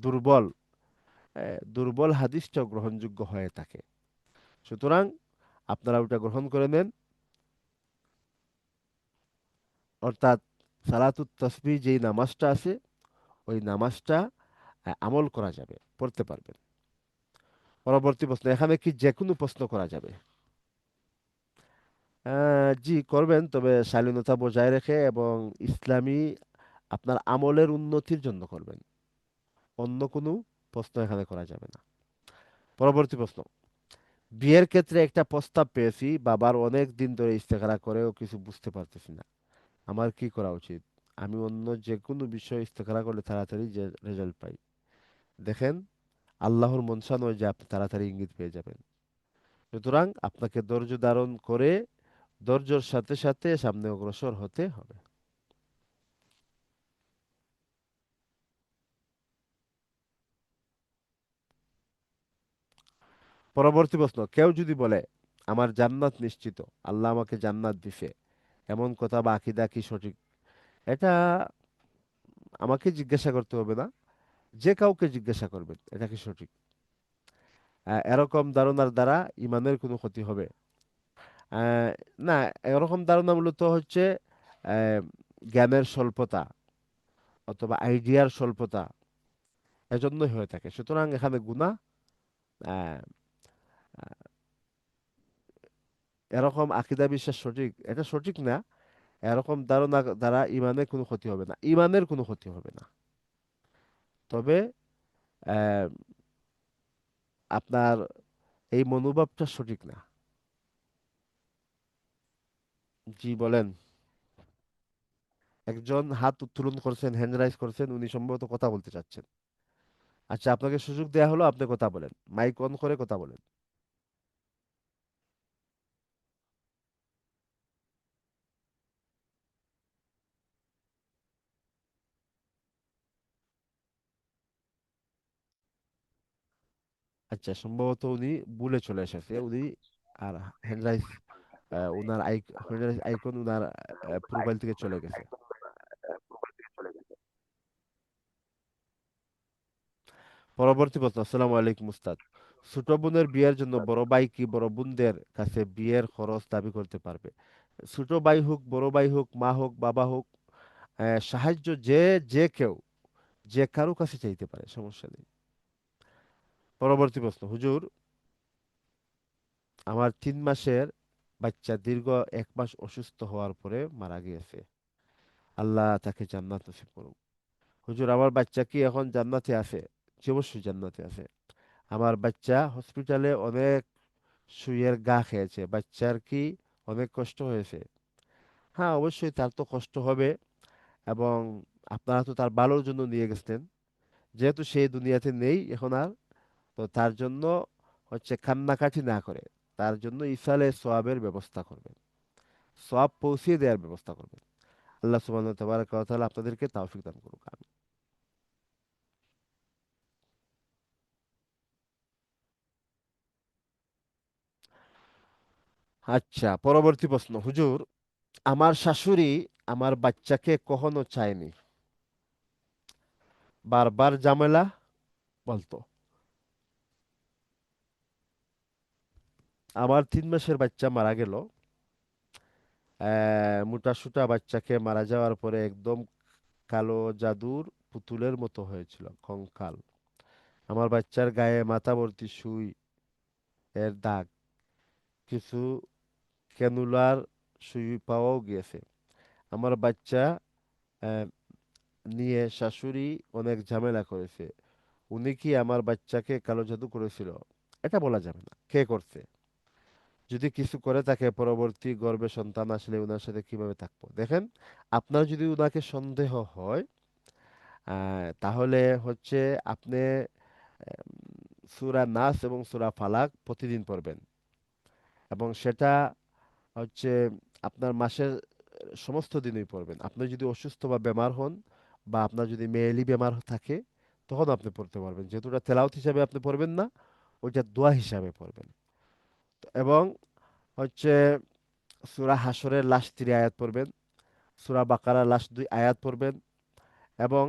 দুর্বল, দুর্বল হাদিসটাও গ্রহণযোগ্য হয়ে থাকে। সুতরাং আপনারা ওটা গ্রহণ করে নেন। অর্থাৎ সালাতুত তাসবিহ যেই নামাজটা আছে, ওই নামাজটা আমল করা যাবে, পড়তে পারবেন। পরবর্তী প্রশ্ন। এখানে কি যে কোনো প্রশ্ন করা যাবে? জি করবেন, তবে শালীনতা বজায় রেখে এবং ইসলামী আপনার আমলের উন্নতির জন্য করবেন। অন্য কোনো প্রশ্ন এখানে করা যাবে না। পরবর্তী প্রশ্ন। বিয়ের ক্ষেত্রে একটা প্রস্তাব পেয়েছি, বাবার অনেক দিন ধরে ইস্তেখারা করেও কিছু বুঝতে পারতেছি না। আমার কি করা উচিত? আমি অন্য যে কোনো বিষয়ে ইস্তেখারা করলে তাড়াতাড়ি যে রেজাল্ট পাই। দেখেন, আল্লাহর মনসা নয় যে আপনি তাড়াতাড়ি ইঙ্গিত পেয়ে যাবেন। সুতরাং আপনাকে ধৈর্য ধারণ করে ধৈর্যের সাথে সাথে সামনে অগ্রসর হতে হবে। পরবর্তী প্রশ্ন। কেউ যদি বলে আমার জান্নাত নিশ্চিত, আল্লাহ আমাকে জান্নাত দিছে, এমন কথা বা আকীদা কি সঠিক? এটা আমাকে জিজ্ঞাসা করতে হবে না, যে কাউকে জিজ্ঞাসা করবেন এটা কি সঠিক। এরকম ধারণার দ্বারা ইমানের কোনো ক্ষতি হবে আহ, না। এরকম ধারণা মূলত হচ্ছে আহ, জ্ঞানের স্বল্পতা অথবা আইডিয়ার স্বল্পতা, এজন্যই হয়ে থাকে। সুতরাং এখানে গুনাহ, আহ, এরকম আকীদা বিশ্বাস সঠিক, এটা সঠিক না। এরকম ধারণা দ্বারা ইমানের কোনো ক্ষতি হবে না, ইমানের কোনো ক্ষতি হবে না। তবে আহ, আপনার এই মনোভাবটা সঠিক না। জি বলেন। একজন হাত উত্তোলন করছেন, হ্যান্ড রাইজ করছেন, উনি সম্ভবত কথা বলতে চাচ্ছেন। আচ্ছা, আপনাকে সুযোগ দেওয়া হলো, আপনি কথা বলেন, মাইক অন করে কথা বলেন। আচ্ছা, সম্ভবত উনি ভুলে চলে এসেছে উনি। আর হ্যান্ড রাইজ, ওনার হ্যান্ড রাইজ আইকন ওনার প্রোফাইল থেকে চলে গেছে। পরবর্তী প্রশ্ন। আসসালামু আলাইকুম উস্তাদ। ছোট বোনের বিয়ের জন্য বড় ভাই কি বড় বোনদের কাছে বিয়ের খরচ দাবি করতে পারবে? ছোট ভাই হোক, বড় ভাই হোক, মা হোক, বাবা হোক, সাহায্য যে যে কেউ যে কারো কাছে চাইতে পারে, সমস্যা নেই। পরবর্তী প্রশ্ন। হুজুর, আমার 3 মাসের বাচ্চা দীর্ঘ 1 মাস অসুস্থ হওয়ার পরে মারা গিয়েছে। আল্লাহ তাকে জান্নাত নসিব করুন। হুজুর, আমার বাচ্চা কি এখন জান্নাতে আছে? জি, অবশ্যই জান্নাতে আছে। আমার বাচ্চা হসপিটালে অনেক সুইয়ের গা খেয়েছে। বাচ্চার কি অনেক কষ্ট হয়েছে? হ্যাঁ, অবশ্যই তার তো কষ্ট হবে। এবং আপনারা তো তার ভালোর জন্য নিয়ে গেছেন। যেহেতু সে দুনিয়াতে নেই এখন আর, তো তার জন্য কান্নাকাটি না করে তার জন্য ইসালে সোয়াবের ব্যবস্থা করবেন, সোয়াব পৌঁছিয়ে দেওয়ার ব্যবস্থা করবেন। আল্লাহ সুবহানাহু তাবারাকা ওয়া তাআলা আপনাদেরকে তৌফিক দান করুক, আমিন। আচ্ছা, পরবর্তী প্রশ্ন। হুজুর, আমার শাশুড়ি আমার বাচ্চাকে কখনো চায়নি, বারবার ঝামেলা বলতো। আমার 3 মাসের বাচ্চা মারা গেল। মোটা সোটা বাচ্চাকে মারা যাওয়ার পরে একদম কালো জাদুর পুতুলের মতো হয়েছিল, কঙ্কাল। আমার বাচ্চার গায়ে মাথা ভর্তি সুই এর দাগ, কিছু ক্যানুলার সুই পাওয়াও গিয়েছে। আমার বাচ্চা আহ, নিয়ে শাশুড়ি অনেক ঝামেলা করেছে। উনি কি আমার বাচ্চাকে কালো জাদু করেছিল? এটা বলা যাবে না কে করছে। যদি কিছু করে তাকে পরবর্তী গর্ভে সন্তান আসলে উনার সাথে কিভাবে থাকবো? দেখেন, আপনার যদি উনাকে সন্দেহ হয়, তাহলে হচ্ছে আপনি সূরা নাস এবং সূরা ফালাক প্রতিদিন পড়বেন। এবং সেটা হচ্ছে আপনার মাসের সমস্ত দিনই পড়বেন। আপনি যদি অসুস্থ বা বেমার হন, বা আপনার যদি মেয়েলি বেমার থাকে, তখন আপনি পড়তে পারবেন। যেহেতু ওটা তেলাওয়াত হিসাবে আপনি পড়বেন না, ওইটা দোয়া হিসাবে পড়বেন। এবং হচ্ছে সূরা হাসরের লাস্ট 3 আয়াত পড়বেন, সূরা বাকারার লাস্ট 2 আয়াত পড়বেন, এবং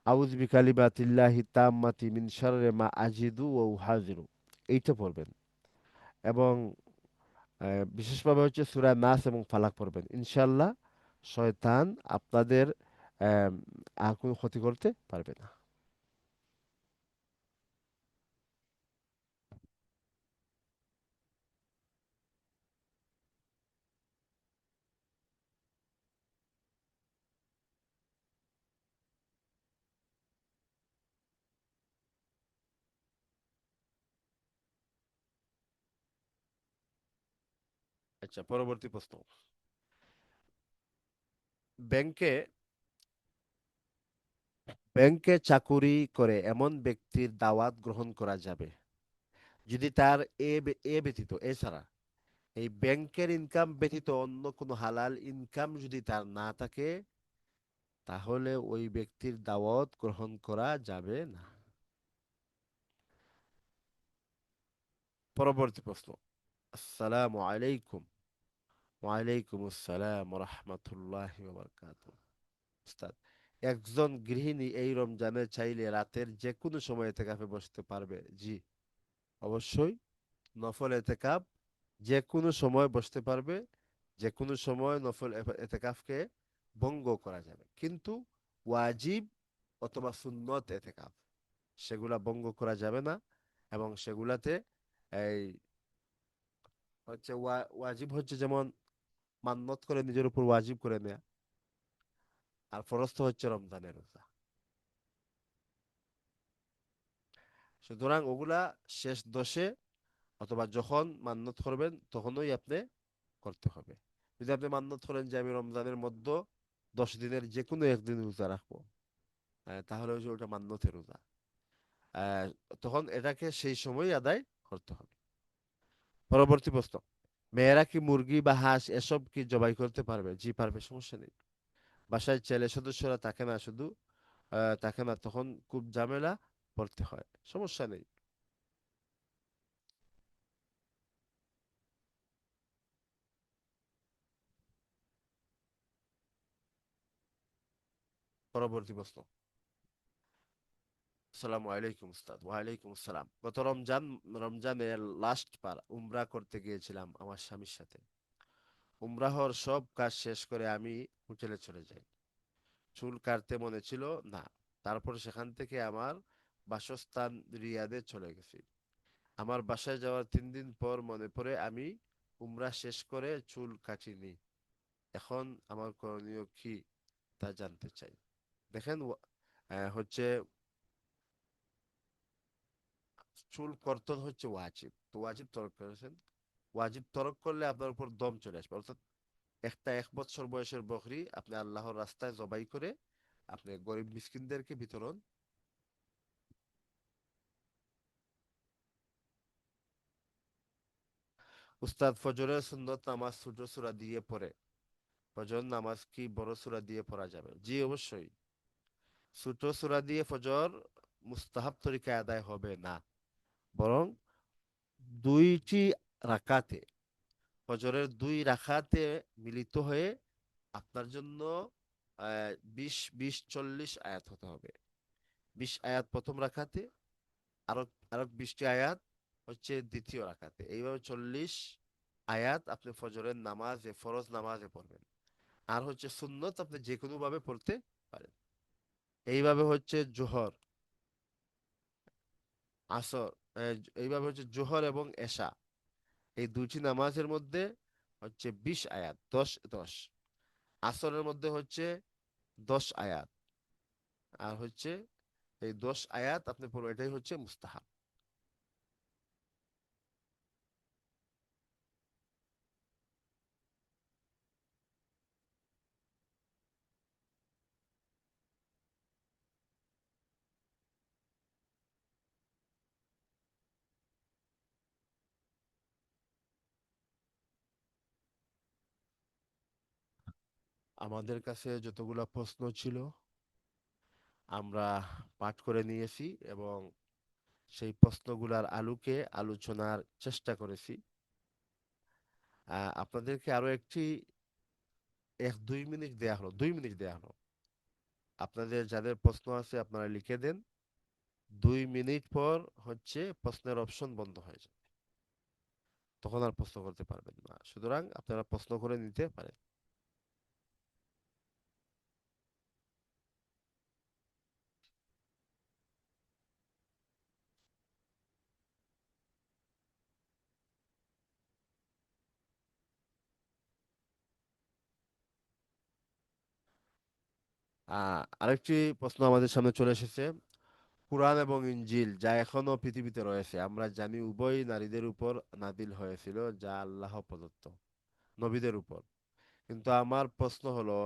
আউযু বিকালিমাতিল্লাহি তাম্মাতি মিন শাররি মা আজিদু ওয়া উহাযিরু, এইটা পড়বেন। এবং বিশেষভাবে হচ্ছে সূরা নাস এবং ফালাক পড়বেন। ইনশাআল্লাহ শয়তান আপনাদের আম, আর কোনো ক্ষতি করতে পারবে না। আচ্ছা, পরবর্তী প্রশ্ন। ব্যাংকে ব্যাংকে চাকুরি করে এমন ব্যক্তির দাওয়াত গ্রহণ করা যাবে যদি তার এ ব্যতীত, এছাড়া এই ব্যাংকের ইনকাম ব্যতীত অন্য কোনো হালাল ইনকাম যদি তার না থাকে, তাহলে ওই ব্যক্তির দাওয়াত গ্রহণ করা যাবে না। পরবর্তী প্রশ্ন। আসসালামু আলাইকুম। ওয়ালাইকুম আসসালাম ওয়া রাহমাতুল্লাহি ওয়া বারাকাতুহু। উস্তাদ, একজন গৃহিণী এই রমজানে চাইলে রাতের যে কোনো সময় এতেকাফে বসতে পারবে? জি, অবশ্যই। নফল এতেকাফ যে কোনো সময় বসতে পারবে। যে কোনো সময় নফল এতেকাফকে ভঙ্গ করা যাবে, কিন্তু ওয়াজিব অথবা সুন্নত এতেকাফ সেগুলা ভঙ্গ করা যাবে না। এবং সেগুলাতে এই ওয়াজিব হচ্ছে যেমন মান্নত করে নিজের উপর ওয়াজিব করে নেয়া, আর ফরজ তো হচ্ছে রমজানের রোজা। সুতরাং ওগুলা শেষ দশে অথবা যখন মান্যত করবেন তখনই আপনি করতে হবে। যদি আপনি মান্যত করেন যে আমি রমজানের মধ্যে 10 দিনের যে কোনো একদিন রোজা রাখবো, তাহলে ওই যে ওটা মান্যতের রোজা। আহ, তখন এটাকে সেই সময়ই আদায় করতে হবে। পরবর্তী প্রশ্ন, মেয়েরা কি মুরগি বা হাঁস এসব কি জবাই করতে পারবে? জি পারবে, সমস্যা নেই। বাসায় ছেলে সদস্যরা থাকে না, শুধু থাকে না, তখন খুব ঝামেলা পড়তে হয়, সমস্যা নেই। পরবর্তী প্রশ্ন। আসসালামু আলাইকুম উস্তাদ। ওয়ালাইকুম আসসালাম। গত রমজানের লাস্ট বার উমরা করতে গিয়েছিলাম আমার স্বামীর সাথে। উমরাহর সব কাজ শেষ করে আমি হোটেলে চলে যাই। চুল কাটতে মনে ছিল না। তারপর সেখান থেকে আমার বাসস্থান রিয়াদে চলে গেছি। আমার বাসায় যাওয়ার 3 দিন পর মনে পড়ে আমি উমরা শেষ করে চুল কাটিনি। এখন আমার করণীয় কি তা জানতে চাই। দেখেন, হচ্ছে চুল কর্তন হচ্ছে ওয়াজিব, তো ওয়াজিব তরক করেছেন। ওয়াজিব তরক করলে আপনার উপর দম চলে আসবে, অর্থাৎ একটা 1 বছর বয়সের বকরি আপনি আল্লাহর রাস্তায় জবাই করে আপনি গরিব মিসকিনদেরকে বিতরণ। উস্তাদ, ফজরের সুন্নত নামাজ ছোট সূরা দিয়ে পড়ে ফজর নামাজ কি বড় সূরা দিয়ে পড়া যাবে? জি অবশ্যই। ছোট সূরা দিয়ে ফজর মুস্তাহাব তরিকায় আদায় হবে না, বরং 2টি রাকাতে, ফজরের 2 রাকাতে মিলিত হয়ে আপনার জন্য 20 20 40 আয়াত হতে হবে। 20 আয়াত প্রথম রাকাতে, আরো আরো 20টি আয়াত হচ্ছে দ্বিতীয় রাকাতে। এইভাবে 40 আয়াত আপনি ফজরের নামাজে, ফরজ নামাজে পড়বেন। আর হচ্ছে সুন্নত আপনি যে কোনো ভাবে পড়তে পারেন। এইভাবে হচ্ছে জোহর, আসর, এইভাবে হচ্ছে জোহর এবং এশা, এই 2টি নামাজের মধ্যে হচ্ছে 20 আয়াত, 10 10। আসরের মধ্যে হচ্ছে 10 আয়াত, আর হচ্ছে এই 10 আয়াত আপনি পড়বেন, এটাই হচ্ছে মুস্তাহাব। আমাদের কাছে যতগুলা প্রশ্ন ছিল আমরা পাঠ করে নিয়েছি এবং সেই প্রশ্নগুলার আলোকে আলোচনার চেষ্টা করেছি। আপনাদেরকে আরো 2 মিনিট দেয়া হলো, 2 মিনিট দেয়া হলো। আপনাদের যাদের প্রশ্ন আছে আপনারা লিখে দেন। 2 মিনিট পর হচ্ছে প্রশ্নের অপশন বন্ধ হয়ে যাবে, তখন আর প্রশ্ন করতে পারবেন না, সুতরাং আপনারা প্রশ্ন করে নিতে পারেন। আরেকটি প্রশ্ন আমাদের সামনে চলে এসেছে। কুরআন এবং ইনজিল যা এখনো পৃথিবীতে রয়েছে, আমরা জানি উভয় নারীদের উপর নাদিল হয়েছিল, যা আল্লাহ প্রদত্ত নবীদের উপর। কিন্তু আমার প্রশ্ন হলো,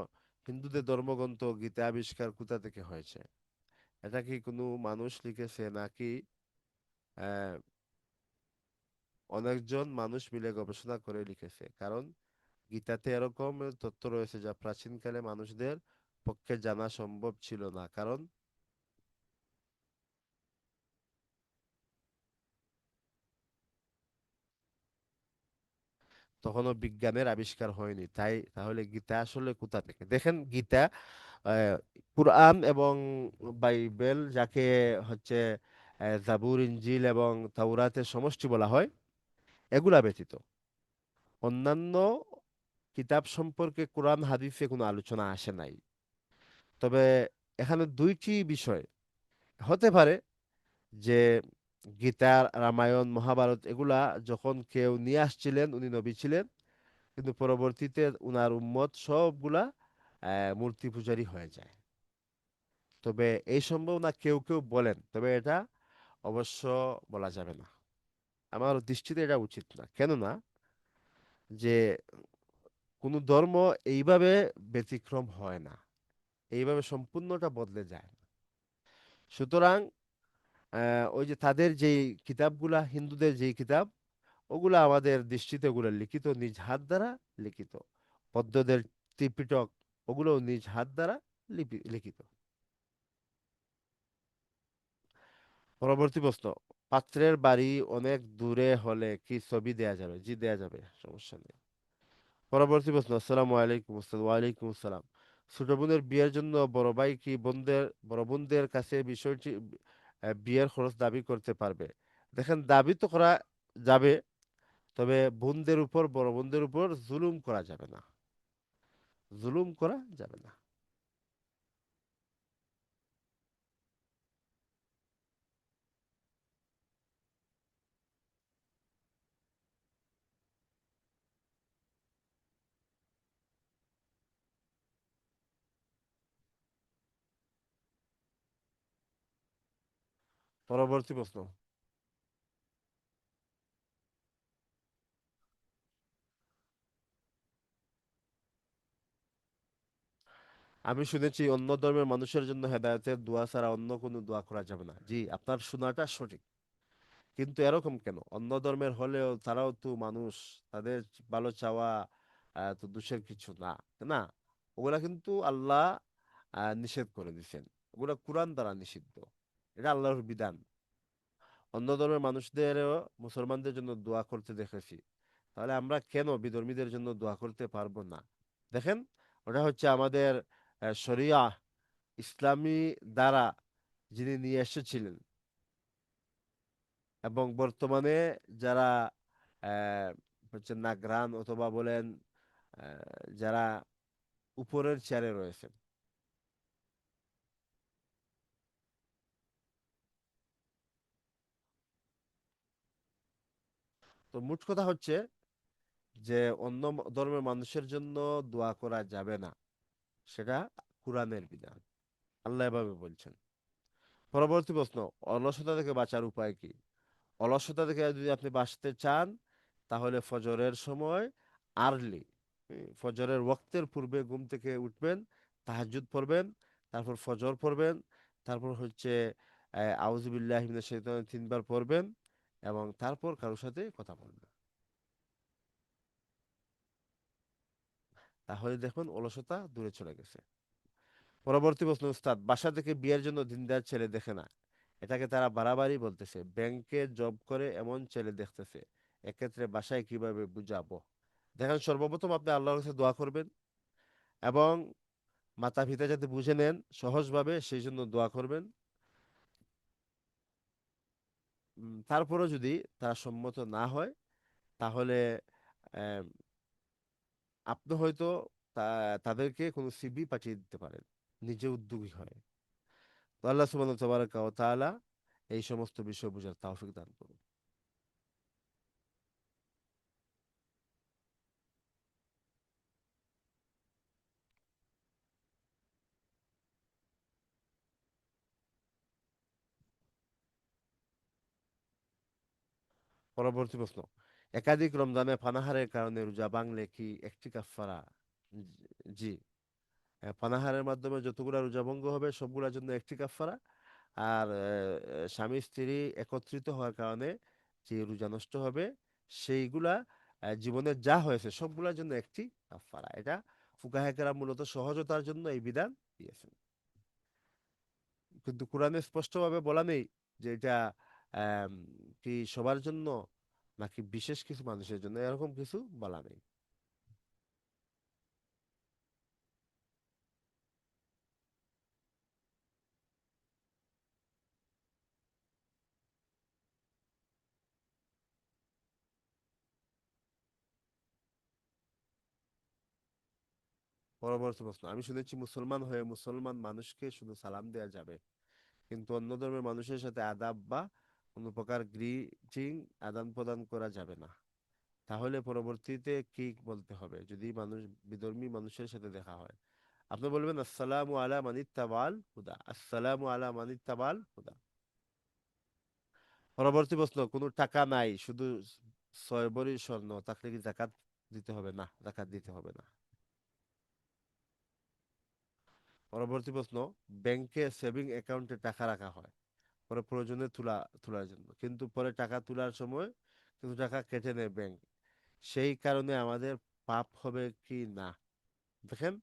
হিন্দুদের ধর্মগ্রন্থ গীতা আবিষ্কার কোথা থেকে হয়েছে? এটা কি কোনো মানুষ লিখেছে নাকি আহ, অনেকজন মানুষ মিলে গবেষণা করে লিখেছে? কারণ গীতাতে এরকম তথ্য রয়েছে যা প্রাচীনকালে মানুষদের পক্ষে জানা সম্ভব ছিল না, কারণ তখনও বিজ্ঞানের আবিষ্কার হয়নি। তাহলে গীতা আসলে কোথা থেকে? দেখেন, গীতা, আহ, কুরআন এবং বাইবেল, যাকে হচ্ছে জাবুর, ইনজিল এবং তাওরাতের সমষ্টি বলা হয়, এগুলা ব্যতীত অন্যান্য কিতাব সম্পর্কে কোরআন হাদিসে কোনো আলোচনা আসে নাই। তবে এখানে 2টি বিষয় হতে পারে যে গীতা, রামায়ণ, মহাভারত এগুলা যখন কেউ নিয়ে আসছিলেন উনি নবী ছিলেন, কিন্তু পরবর্তীতে উনার উম্মত সবগুলা মূর্তি পূজারী হয়ে যায়। তবে এই সম্ভাবনা কেউ কেউ বলেন, তবে এটা অবশ্য বলা যাবে না। আমার দৃষ্টিতে এটা উচিত না, কেননা যে কোনো ধর্ম এইভাবে ব্যতিক্রম হয় না, এইভাবে সম্পূর্ণটা বদলে যায় না। সুতরাং ওই যে তাদের যেই কিতাবগুলা, হিন্দুদের যেই কিতাব, ওগুলা আমাদের দৃষ্টিতে ওগুলো লিখিত, নিজ হাত দ্বারা লিখিত। বৌদ্ধদের ত্রিপিটক, ওগুলো নিজ হাত দ্বারা লিখিত। পরবর্তী প্রশ্ন, পাত্রের বাড়ি অনেক দূরে হলে কি ছবি দেয়া যাবে? জি, দেয়া যাবে, সমস্যা নেই। পরবর্তী প্রশ্ন, আসসালামু আলাইকুম। আসসালাম, ওয়ালাইকুম আসসালাম। ছোট বোনের বিয়ের জন্য বড় ভাই কি বড় বোনদের কাছে বিষয়টি বিয়ের খরচ দাবি করতে পারবে? দেখেন, দাবি তো করা যাবে, তবে বোনদের উপর, বড় বোনদের উপর জুলুম করা যাবে না, জুলুম করা যাবে না। পরবর্তী প্রশ্ন, আমি শুনেছি অন্য ধর্মের মানুষের জন্য হেদায়েতের দোয়া ছাড়া অন্য কোনো দোয়া করা যাবে না। জি, আপনার শোনাটা সঠিক। কিন্তু এরকম কেন? অন্য ধর্মের হলেও তারাও তো মানুষ, তাদের ভালো চাওয়া তো দোষের কিছু না, তাই না? ওগুলা কিন্তু আল্লাহ নিষেধ করে দিয়েছেন, ওগুলা কোরআন দ্বারা নিষিদ্ধ, এটা আল্লাহর বিধান। অন্য ধর্মের মুসলমানদের জন্য দোয়া করতে দেখেছি, তাহলে আমরা কেন বিধর্মীদের জন্য দোয়া করতে পারবো না? দেখেন, ওটা হচ্ছে আমাদের শরিয়া, ইসলামী দ্বারা যিনি নিয়ে এসেছিলেন, এবং বর্তমানে যারা আহ, হচ্ছে নাগরান অথবা বলেন যারা উপরের চেয়ারে রয়েছেন, তো মোট কথা হচ্ছে যে অন্য ধর্মের মানুষের জন্য দোয়া করা যাবে না, সেটা কোরআনের বিধান, আল্লাহ এভাবে বলছেন। পরবর্তী প্রশ্ন, অলসতা থেকে বাঁচার উপায় কি? অলসতা থেকে যদি আপনি বাঁচতে চান, তাহলে ফজরের সময় আর্লি, ফজরের ওয়াক্তের পূর্বে ঘুম থেকে উঠবেন, তাহাজ্জুদ পড়বেন, তারপর ফজর পড়বেন, তারপর হচ্ছে আউযুবিল্লাহি মিনাশ শাইতানির তিনবার পড়বেন, এবং তারপর কারোর সাথে কথা বলবেন। তাহলে দেখুন অলসতা দূরে চলে গেছে। পরবর্তী প্রশ্ন, উস্তাদ, বাসা থেকে বিয়ের জন্য দিনদার ছেলে দেখে না, এটাকে তারা বাড়াবাড়ি বলতেছে। ব্যাংকে জব করে এমন ছেলে দেখতেছে, এক্ষেত্রে বাসায় কিভাবে বুঝাবো? দেখেন, সর্বপ্রথম আপনি আল্লাহর কাছে দোয়া করবেন, এবং মাতা পিতা যাতে বুঝে নেন সহজভাবে সেই জন্য দোয়া করবেন। তারপরেও যদি তারা সম্মত না হয়, তাহলে আহ, আপনি হয়তো তাদেরকে কোনো সিভি পাঠিয়ে দিতে পারেন, নিজে উদ্যোগী হয়। তো আল্লাহ সুবহানাহু তাবারাকা ওয়া তাআলা এই সমস্ত বিষয় বোঝার তৌফিক দান করুন। পরবর্তী প্রশ্ন, একাধিক রমজানে পানাহারের কারণে রোজা ভাঙলে কি একটি কাফারা? জি, পানাহারের মাধ্যমে যতগুলা রোজা ভঙ্গ হবে সবগুলোর জন্য একটি কাফারা। আর স্বামী স্ত্রী একত্রিত হওয়ার কারণে যে রোজা নষ্ট হবে, সেইগুলা জীবনের যা হয়েছে সবগুলোর জন্য একটি কাফারা। এটা ফুকাহে কেরাম মূলত সহজতার জন্য এই বিধান দিয়েছেন, কিন্তু কোরআনে স্পষ্টভাবে বলা নেই যে এটা আম, কি সবার জন্য নাকি বিশেষ কিছু মানুষের জন্য, এরকম কিছু বলা নেই। পরবর্তী প্রশ্ন, আমি শুনেছি মুসলমান হয়ে মুসলমান মানুষকে শুধু সালাম দেওয়া যাবে, কিন্তু অন্য ধর্মের মানুষের সাথে আদাব বা কোনো প্রকার গ্রিটিং আদান প্রদান করা যাবে না। তাহলে পরবর্তীতে কি বলতে হবে যদি বিধর্মী মানুষের সাথে দেখা হয়? আপনি বলবেন, আসসালামু আলা মানিত্তাবাল হুদা, আসসালামু আলা মানিত্তাবাল হুদা। পরবর্তী প্রশ্ন, কোনো টাকা নাই, শুধু 6 ভরি স্বর্ণ, তাহলে কি জাকাত দিতে হবে না, জাকাত দিতে হবে না। পরবর্তী প্রশ্ন, ব্যাংকে সেভিং অ্যাকাউন্টে টাকা রাখা হয় পরে প্রয়োজনে তোলার জন্য, কিন্তু পরে টাকা তোলার সময় কিছু টাকা কেটে নেয় ব্যাংক, সেই কারণে আমাদের পাপ হবে কি না? দেখেন,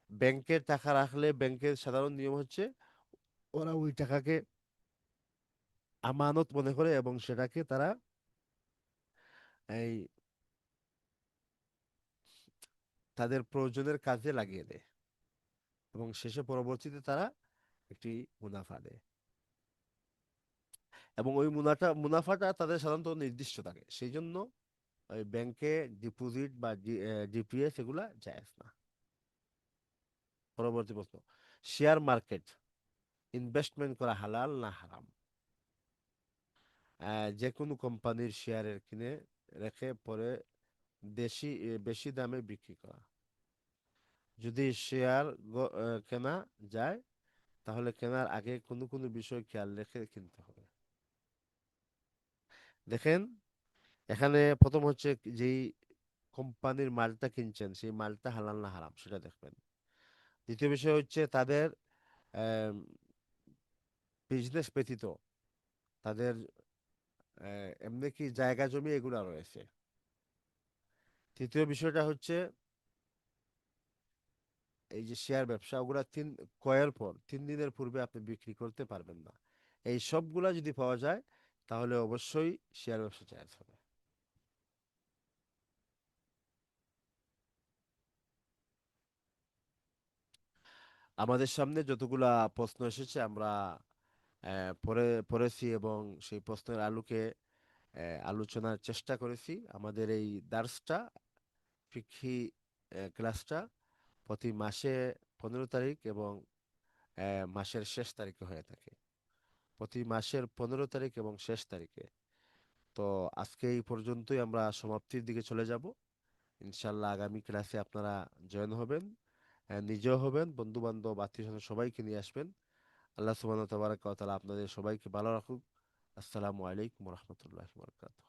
ব্যাংকের টাকা রাখলে ব্যাংকের সাধারণ নিয়ম হচ্ছে ওরা ওই টাকাকে আমানত মনে করে এবং সেটাকে তারা এই তাদের প্রয়োজনের কাজে লাগিয়ে দেয় এবং শেষে পরবর্তীতে তারা একটি মুনাফা দেয়, এবং ওই মুনাফাটা তাদের সাধারণত নির্দিষ্ট থাকে, সেই জন্য ওই ব্যাংকে ডিপোজিট বা ডিপিএস এগুলা জায়েজ না। পরবর্তী প্রশ্ন, শেয়ার মার্কেট ইনভেস্টমেন্ট করা হালাল না হারাম? যে কোনো কোম্পানির শেয়ারের কিনে রেখে পরে বেশি দামে বিক্রি করা। যদি শেয়ার কেনা যায় তাহলে কেনার আগে কোনো কোনো বিষয় খেয়াল রেখে কিনতে হবে। দেখেন, এখানে প্রথম হচ্ছে যেই কোম্পানির মালটা কিনছেন সেই মালটা হালাল না হারাম সেটা দেখবেন। দ্বিতীয় বিষয় হচ্ছে তাদের বিজনেস ব্যতীত তাদের এমনি কি জায়গা জমি এগুলা রয়েছে। তৃতীয় বিষয়টা হচ্ছে এই যে শেয়ার ব্যবসা ওগুলা ক্রয়ের পর 3 দিনের পূর্বে আপনি বিক্রি করতে পারবেন না। এই সবগুলা যদি পাওয়া যায় তাহলে অবশ্যই শেয়ার ব্যবসা জায়েজ হবে। আমাদের সামনে যতগুলা প্রশ্ন এসেছে আমরা পড়েছি এবং সেই প্রশ্নের আলোকে আলোচনার চেষ্টা করেছি। আমাদের এই দার্সটা, ফিকহি ক্লাসটা প্রতি মাসে 15 তারিখ এবং মাসের শেষ তারিখে হয়ে থাকে, প্রতি মাসের 15 তারিখ এবং শেষ তারিখে। তো আজকে এই পর্যন্তই, আমরা সমাপ্তির দিকে চলে যাব। ইনশাল্লাহ আগামী ক্লাসে আপনারা জয়েন হবেন, নিজেও হবেন, বন্ধু বান্ধব আত্মীয় স্বজন সবাইকে নিয়ে আসবেন। আল্লাহ সুবহানাহু ওয়া তাআলা আপনাদের সবাইকে ভালো রাখুক। আসসালামু আলাইকুম ওয়া রাহমাতুল্লাহি ওয়া বারাকাতুহু।